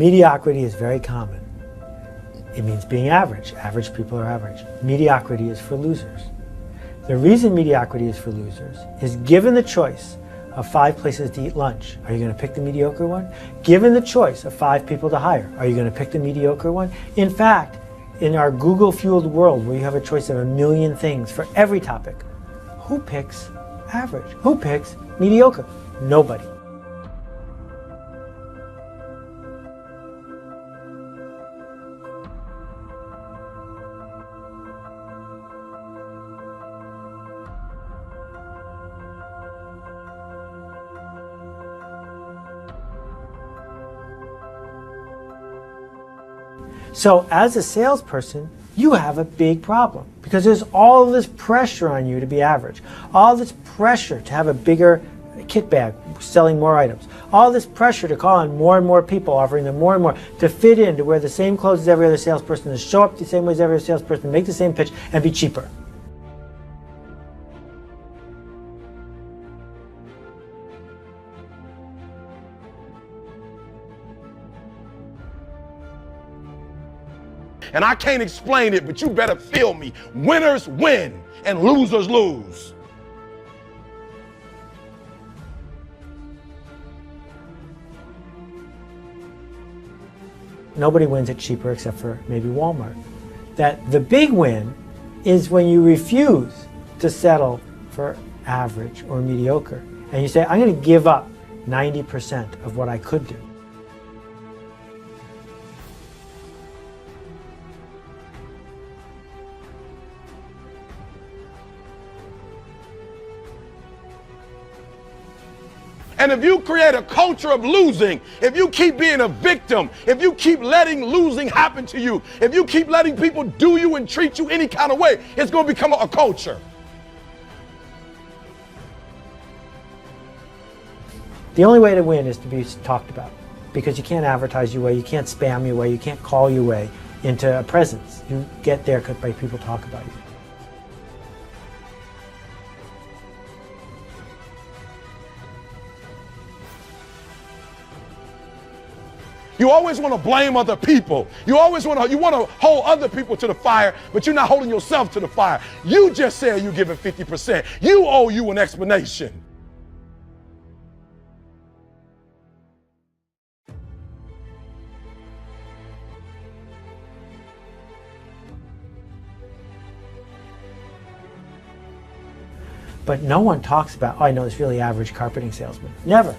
Mediocrity is very common. It means being average. Average people are average. Mediocrity is for losers. The reason mediocrity is for losers is given the choice of 5 places to eat lunch, are you going to pick the mediocre one? Given the choice of 5 people to hire, are you going to pick the mediocre one? In fact, in our Google-fueled world where you have a choice of 1 million things for every topic, who picks average? Who picks mediocre? Nobody. So as a salesperson, you have a big problem because there's all this pressure on you to be average, all this pressure to have a bigger kit bag, selling more items, all this pressure to call on more and more people, offering them more and more, to fit in, to wear the same clothes as every other salesperson, to show up the same way as every other salesperson, make the same pitch, and be cheaper. And I can't explain it, but you better feel me. Winners win and losers lose. Nobody wins it cheaper except for maybe Walmart. That the big win is when you refuse to settle for average or mediocre. And you say, I'm going to give up 90% of what I could do. And if you create a culture of losing, if you keep being a victim, if you keep letting losing happen to you, if you keep letting people do you and treat you any kind of way, it's going to become a culture. The only way to win is to be talked about, because you can't advertise your way, you can't spam your way, you can't call your way into a presence. You get there by people talk about you. You always want to blame other people. You always want to hold other people to the fire, but you're not holding yourself to the fire. You just said you're giving 50%. You owe you an explanation. But no one talks about, oh, I know this really average carpeting salesman. Never.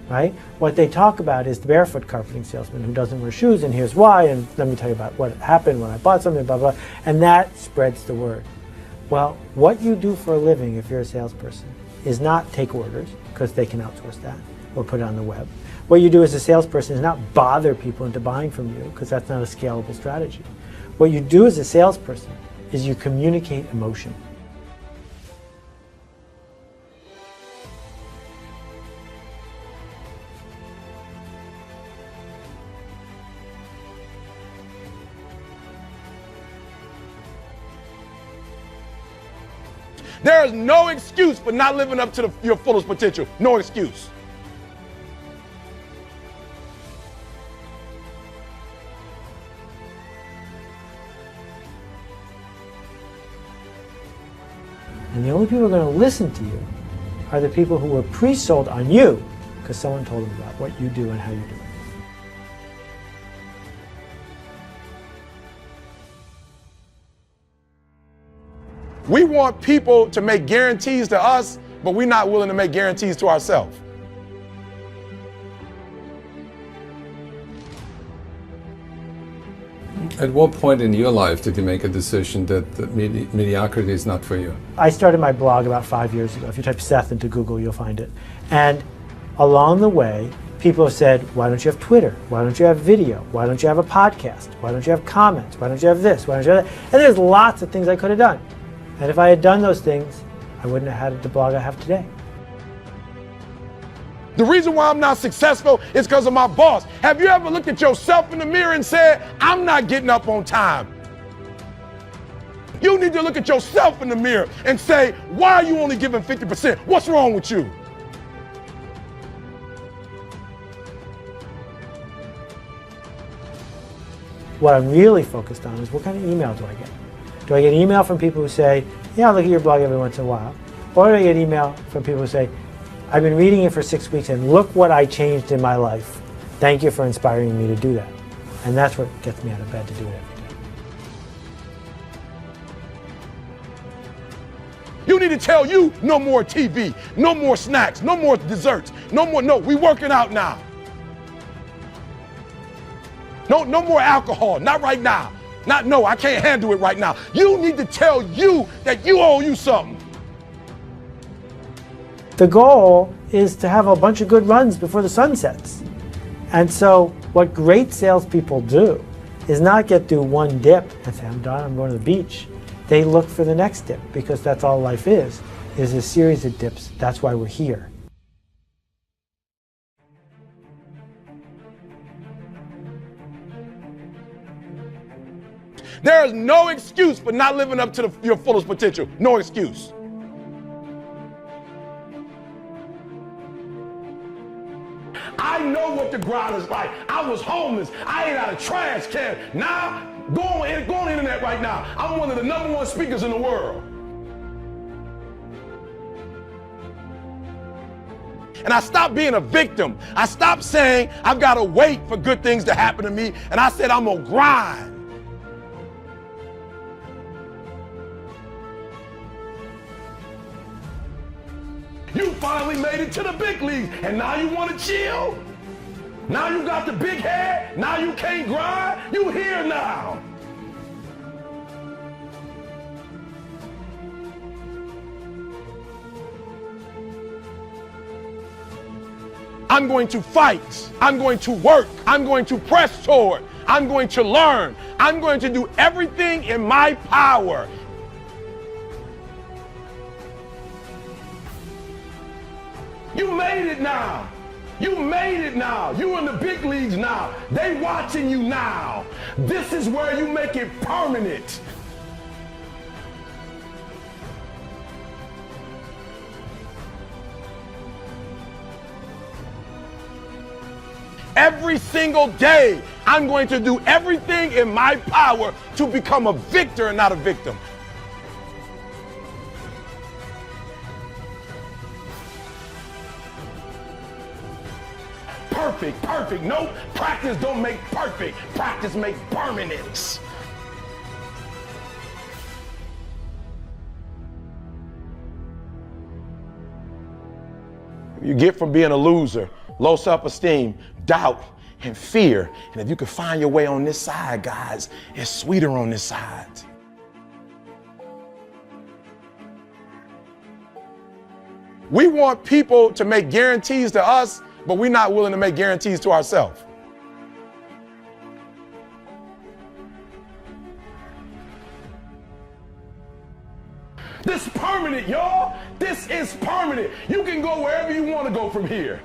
Right? What they talk about is the barefoot carpeting salesman who doesn't wear shoes, and here's why, and let me tell you about what happened when I bought something, blah, blah, and that spreads the word. Well, what you do for a living if you're a salesperson is not take orders, because they can outsource that, or put it on the web. What you do as a salesperson is not bother people into buying from you, because that's not a scalable strategy. What you do as a salesperson is you communicate emotion. There is no excuse for not living up to your fullest potential. No excuse. And the only people who are going to listen to you are the people who were pre-sold on you because someone told them about what you do and how you do it. We want people to make guarantees to us, but we're not willing to make guarantees to ourselves. At what point in your life did you make a decision that mediocrity is not for you? I started my blog about 5 years ago. If you type Seth into Google, you'll find it. And along the way, people have said, why don't you have Twitter? Why don't you have video? Why don't you have a podcast? Why don't you have comments? Why don't you have this? Why don't you have that? And there's lots of things I could have done. And if I had done those things, I wouldn't have had the blog I have today. The reason why I'm not successful is because of my boss. Have you ever looked at yourself in the mirror and said, I'm not getting up on time? You need to look at yourself in the mirror and say, why are you only giving 50%? What's wrong with you? What I'm really focused on is what kind of email do I get? Do I get email from people who say, yeah, I look at your blog every once in a while? Or do I get email from people who say, I've been reading it for 6 weeks and look what I changed in my life. Thank you for inspiring me to do that. And that's what gets me out of bed to do it every day. You need to tell you no more TV, no more snacks, no more desserts, no, we working out now. No more alcohol, not right now. I can't handle it right now. You need to tell you that you owe you something. The goal is to have a bunch of good runs before the sun sets. And so what great salespeople do is not get through one dip and say, I'm done, I'm going to the beach. They look for the next dip, because that's all life is a series of dips. That's why we're here. There is no excuse for not living up to your fullest potential. No excuse. I know what the grind is like. I was homeless. I ate out of trash can. Now, go on the internet right now. I'm one of the #1 speakers in the world. And I stopped being a victim. I stopped saying I've got to wait for good things to happen to me. And I said I'm going to grind. You finally made it to the big leagues, and now you want to chill? Now you got the big head? Now you can't grind? You here now. I'm going to fight. I'm going to work. I'm going to press toward. I'm going to learn. I'm going to do everything in my power. You made it now. You made it now. You in the big leagues now. They watching you now. This is where you make it permanent. Every single day, I'm going to do everything in my power to become a victor and not a victim. Perfect. No, practice don't make perfect. Practice make permanence. You get from being a loser, low self-esteem, doubt, and fear. And if you can find your way on this side, guys, it's sweeter on this side. We want people to make guarantees to us, but we're not willing to make guarantees to ourselves. This is permanent, y'all. This is permanent. You can go wherever you want to go from here.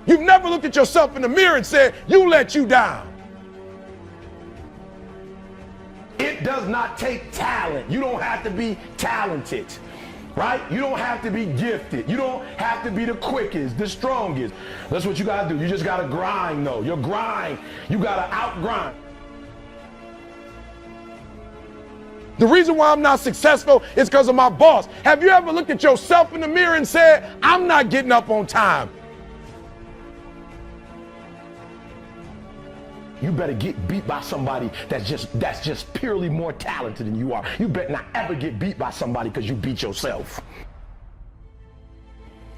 You've never looked at yourself in the mirror and said, you let you down. It does not take talent. You don't have to be talented. Right? You don't have to be gifted. You don't have to be the quickest, the strongest. That's what you got to do. You just got to grind, though. Your grind, you got to out-grind. The reason why I'm not successful is because of my boss. Have you ever looked at yourself in the mirror and said, I'm not getting up on time? You better get beat by somebody that's just purely more talented than you are. You better not ever get beat by somebody because you beat yourself.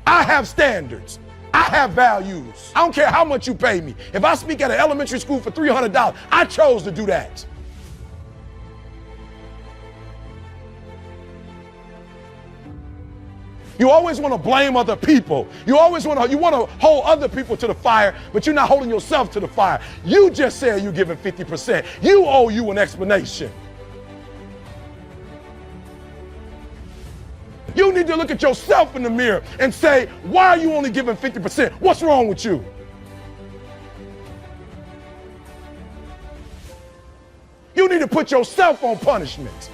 I have standards. I have values. I don't care how much you pay me. If I speak at an elementary school for $300, I chose to do that. You always want to blame other people. You want to hold other people to the fire, but you're not holding yourself to the fire. You just said you're giving 50%. You owe you an explanation. You need to look at yourself in the mirror and say, why are you only giving 50%? What's wrong with you? You need to put yourself on punishment.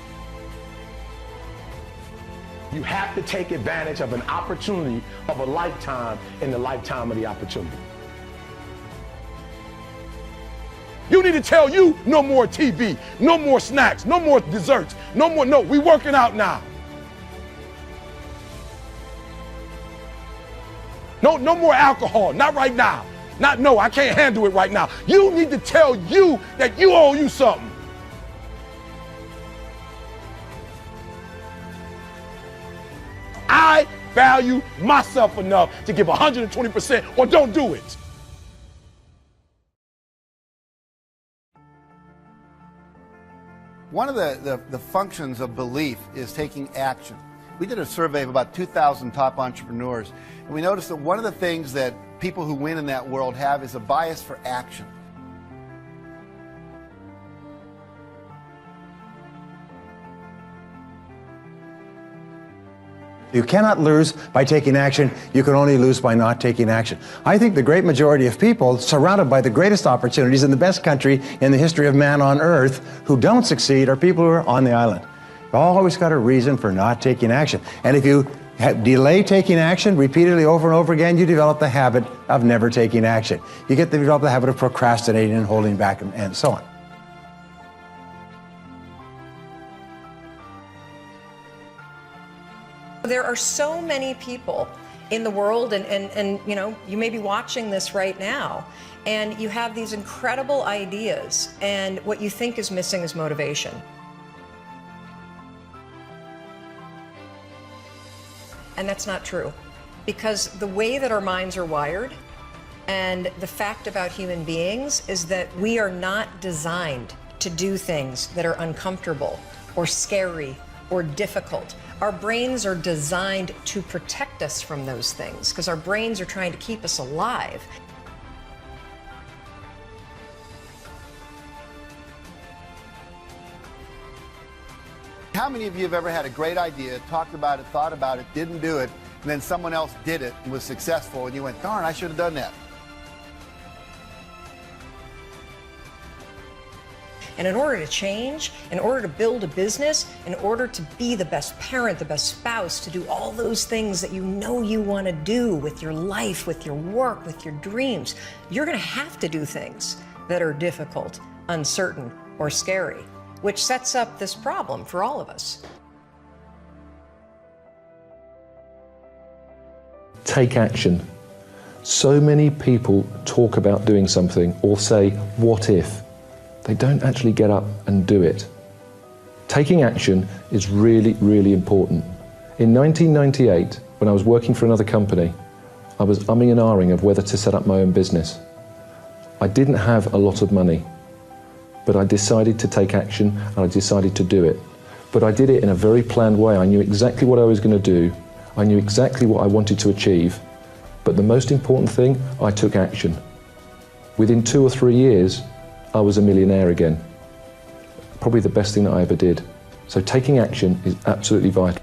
You have to take advantage of an opportunity of a lifetime in the lifetime of the opportunity. You need to tell you no more TV, no more snacks, no more desserts, no, we working out now. No more alcohol, not right now. No, I can't handle it right now. You need to tell you that you owe you something. I value myself enough to give 120% or don't do it. One of the functions of belief is taking action. We did a survey of about 2,000 top entrepreneurs, and we noticed that one of the things that people who win in that world have is a bias for action. You cannot lose by taking action. You can only lose by not taking action. I think the great majority of people surrounded by the greatest opportunities in the best country in the history of man on earth who don't succeed are people who are on the island. You've always got a reason for not taking action. And if you delay taking action repeatedly over and over again, you develop the habit of never taking action. You develop the habit of procrastinating and holding back and so on. There are so many people in the world, and you know, you may be watching this right now, and you have these incredible ideas, and what you think is missing is motivation. And that's not true, because the way that our minds are wired and the fact about human beings is that we are not designed to do things that are uncomfortable or scary or difficult. Our brains are designed to protect us from those things because our brains are trying to keep us alive. How many of you have ever had a great idea, talked about it, thought about it, didn't do it, and then someone else did it and was successful, and you went, darn, I should have done that? And in order to change, in order to build a business, in order to be the best parent, the best spouse, to do all those things that you know you want to do with your life, with your work, with your dreams, you're going to have to do things that are difficult, uncertain, or scary, which sets up this problem for all of us. Take action. So many people talk about doing something or say, what if? They don't actually get up and do it. Taking action is really, really important. In 1998, when I was working for another company, I was umming and ahhing of whether to set up my own business. I didn't have a lot of money, but I decided to take action and I decided to do it. But I did it in a very planned way. I knew exactly what I was going to do. I knew exactly what I wanted to achieve. But the most important thing, I took action. Within 2 or 3 years, I was a millionaire again. Probably the best thing that I ever did. So taking action is absolutely vital.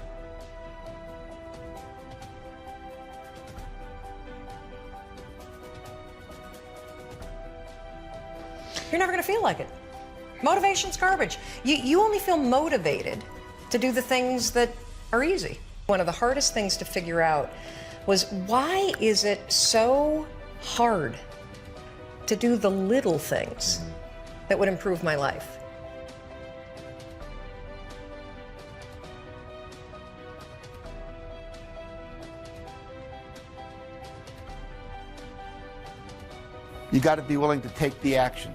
You're never going to feel like it. Motivation's garbage. You only feel motivated to do the things that are easy. One of the hardest things to figure out was, why is it so hard to do the little things that would improve my life? You got to be willing to take the action.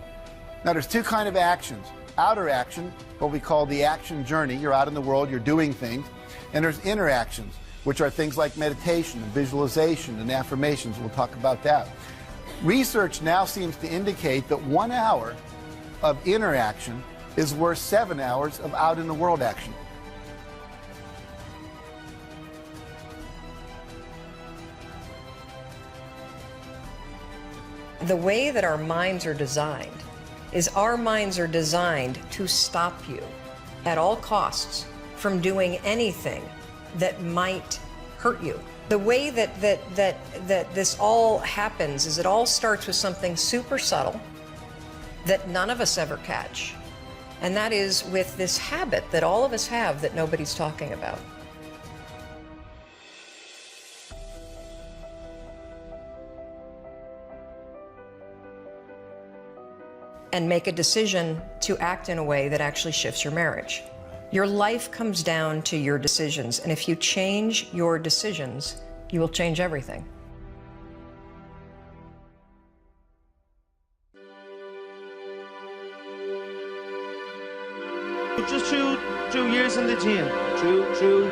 Now, there's two kinds of actions. Outer action, what we call the action journey. You're out in the world, you're doing things. And there's inner actions, which are things like meditation and visualization and affirmations. We'll talk about that. Research now seems to indicate that 1 hour of inner action is worth 7 hours of out in the world action. The way that our minds are designed is our minds are designed to stop you at all costs from doing anything that might hurt you. The way that this all happens is it all starts with something super subtle that none of us ever catch. And that is with this habit that all of us have that nobody's talking about. and make a decision to act in a way that actually shifts your marriage. Your life comes down to your decisions, and if you change your decisions, you will change everything. Just through years in the gym, through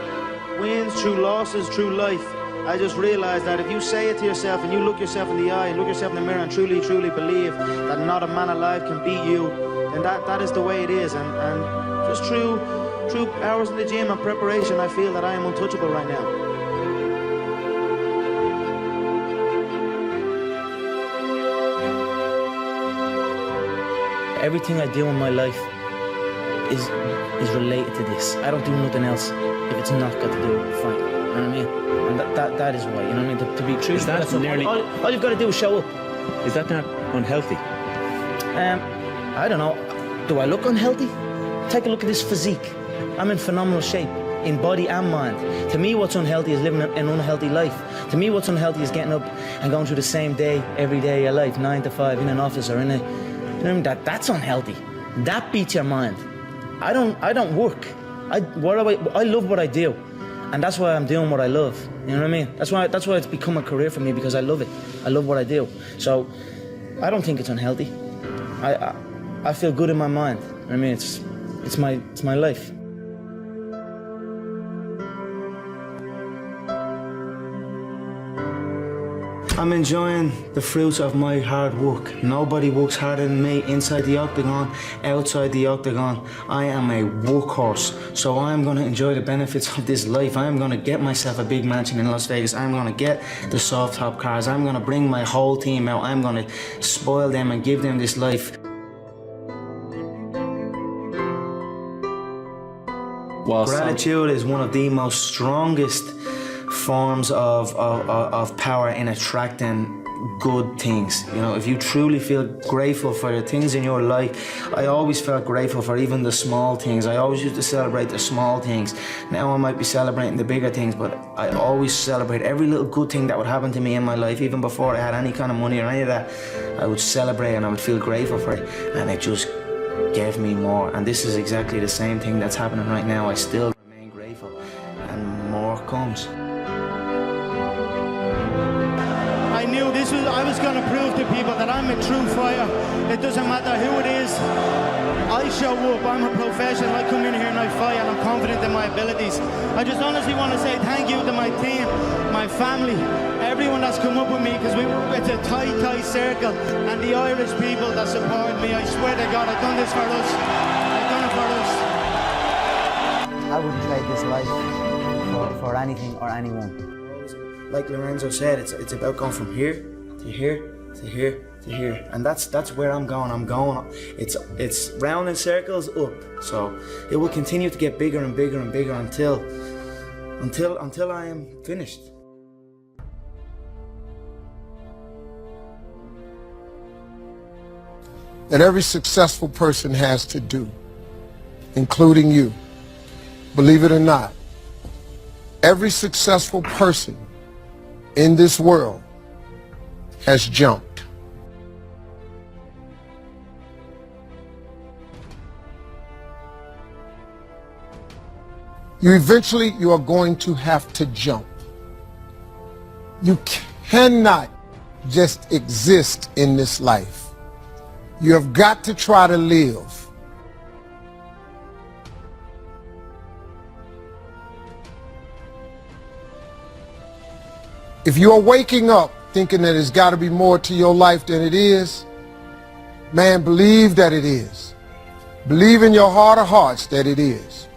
wins, through losses, through life, I just realized that if you say it to yourself and you look yourself in the eye and look yourself in the mirror and truly believe that not a man alive can beat you, then that is the way it is. And just through hours in the gym and preparation, I feel that I am untouchable right now. Everything I do in my life is related to this. I don't do nothing else if it's not got to do with fighting. You know what I mean? And that is why. You know what I mean? To be true. Is that nearly... all you've got to do is show up. Is that not unhealthy? I don't know. Do I look unhealthy? Take a look at this physique. I'm in phenomenal shape, in body and mind. To me, what's unhealthy is living an unhealthy life. To me, what's unhealthy is getting up and going through the same day every day of your life, 9 to 5, in an office or in a... You know what I mean? That's unhealthy. That beats your mind. I don't work. I love what I do, and that's why I'm doing what I love. You know what I mean? That's why it's become a career for me, because I love it. I love what I do. So I don't think it's unhealthy. I feel good in my mind. I mean, it's my life. I'm enjoying the fruits of my hard work. Nobody works harder than me inside the octagon, outside the octagon. I am a workhorse, so I'm going to enjoy the benefits of this life. I'm going to get myself a big mansion in Las Vegas. I'm going to get the soft top cars. I'm going to bring my whole team out. I'm going to spoil them and give them this life. Gratitude is one of the most strongest forms of power in attracting good things. You know, if you truly feel grateful for the things in your life, I always felt grateful for even the small things. I always used to celebrate the small things. Now I might be celebrating the bigger things, but I always celebrate every little good thing that would happen to me in my life. Even before I had any kind of money or any of that, I would celebrate and I would feel grateful for it, and it just gave me more. And this is exactly the same thing that's happening right now. I still remain grateful, and more comes. I knew I was going to prove to people that I'm a true fighter. It doesn't matter who it is. I show up. I'm a professional. I come in here and I fight, and I'm confident in my abilities. I just honestly want to say thank you to my team, my family, everyone that's come up with me, because it's a tight circle, and the Irish people that support me. I swear to God, I've done this for us. I've done it for us. I wouldn't trade this life for anything or anyone. Like Lorenzo said, it's about going from here to here to here to here, and that's where I'm going. It's round in circles up, so it will continue to get bigger and bigger and bigger until I am finished. That every successful person has to do, including you. Believe it or not, every successful person in this world has jumped. You are going to have to jump. You cannot just exist in this life. You have got to try to live. If you are waking up thinking that there's got to be more to your life than it is, man, believe that it is. Believe in your heart of hearts that it is.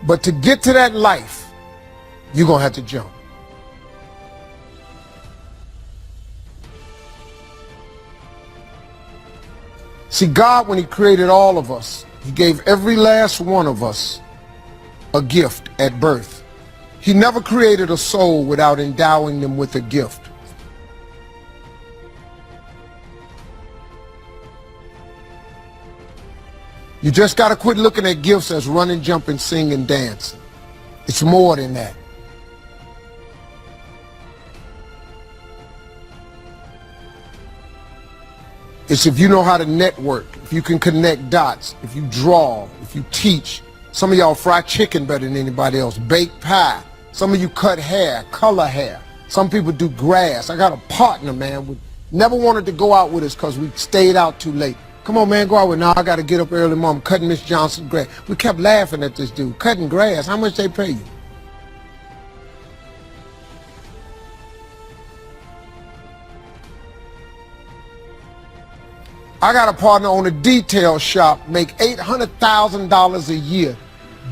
But to get to that life, you're going to have to jump. See, God, when He created all of us, He gave every last one of us a gift at birth. He never created a soul without endowing them with a gift. You just got to quit looking at gifts as running, jumping, singing, dancing. It's more than that. It's if you know how to network, if you can connect dots, if you draw, if you teach. Some of y'all fry chicken better than anybody else, bake pie. Some of you cut hair, color hair. Some people do grass. I got a partner, man, who never wanted to go out with us because we stayed out too late. Come on, man, go out with me. Now I got to get up early, Mom, cutting Miss Johnson's grass. We kept laughing at this dude, cutting grass. How much they pay you? I got a partner on a detail shop, make $800,000 a year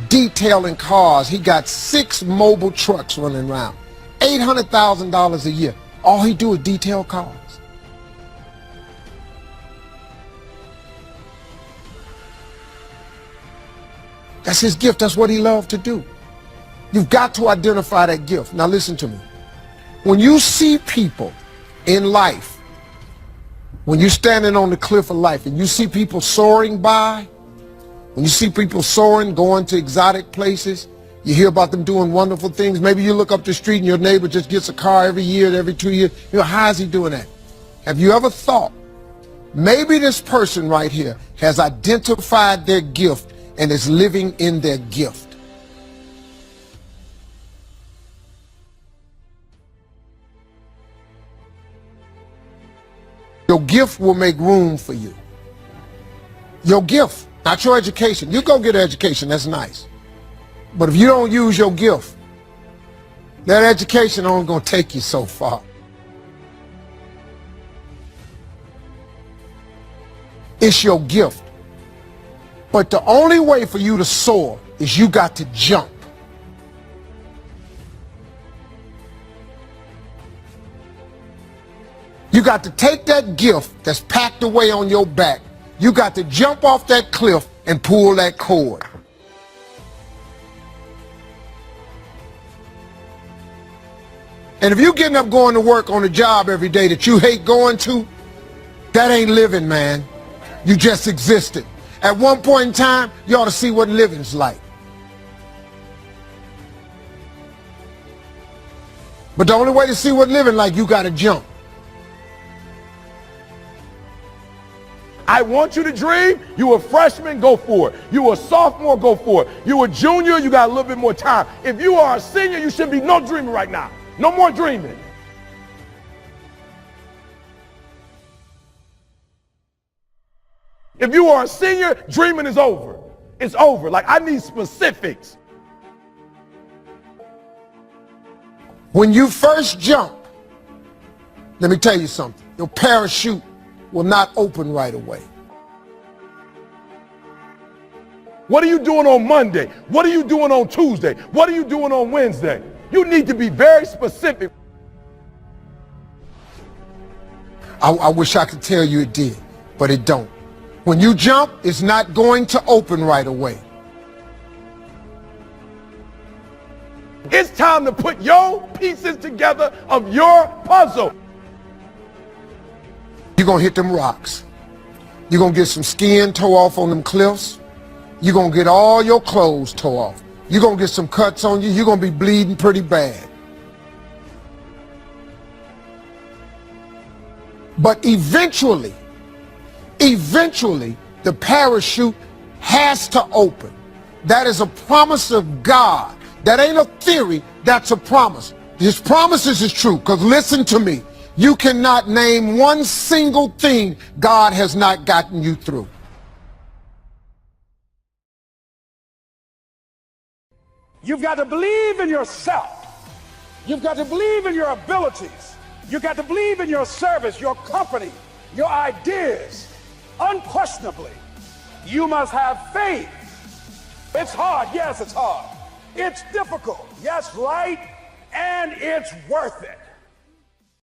detailing cars. He got 6 mobile trucks running around. $800,000 a year. All he do is detail cars. That's his gift. That's what he loved to do. You've got to identify that gift. Now listen to me. When you see people in life, when you're standing on the cliff of life and you see people soaring by, when you see people soaring, going to exotic places, you hear about them doing wonderful things. Maybe you look up the street and your neighbor just gets a car every year, every 2 years. You know, how is he doing that? Have you ever thought, maybe this person right here has identified their gift and is living in their gift? Your gift will make room for you. Your gift, not your education. You go get an education, that's nice. But if you don't use your gift, that education only gonna take you so far. It's your gift. But the only way for you to soar is you got to jump. You got to take that gift that's packed away on your back. You got to jump off that cliff and pull that cord. And if you're getting up going to work on a job every day that you hate going to, that ain't living, man. You just existed. At one point in time, you ought to see what living's like. But the only way to see what living like, you got to jump. I want you to dream. You a freshman, go for it. You a sophomore, go for it. You a junior, you got a little bit more time. If you are a senior, you should be no dreaming right now. No more dreaming. If you are a senior, dreaming is over. It's over. Like, I need specifics. When you first jump, let me tell you something. Your parachute will not open right away. What are you doing on Monday? What are you doing on Tuesday? What are you doing on Wednesday? You need to be very specific. I wish I could tell you it did, but it don't. When you jump, it's not going to open right away. It's time to put your pieces together of your puzzle. You're going to hit them rocks. You're going to get some skin tore off on them cliffs. You're going to get all your clothes tore off. You're going to get some cuts on you. You're going to be bleeding pretty bad. But eventually, the parachute has to open. That is a promise of God. That ain't a theory, that's a promise. His promises is true, because listen to me. You cannot name one single thing God has not gotten you through. You've got to believe in yourself. You've got to believe in your abilities. You've got to believe in your service, your company, your ideas. Unquestionably, you must have faith. It's hard. Yes, it's hard. It's difficult. Yes, right. And it's worth it.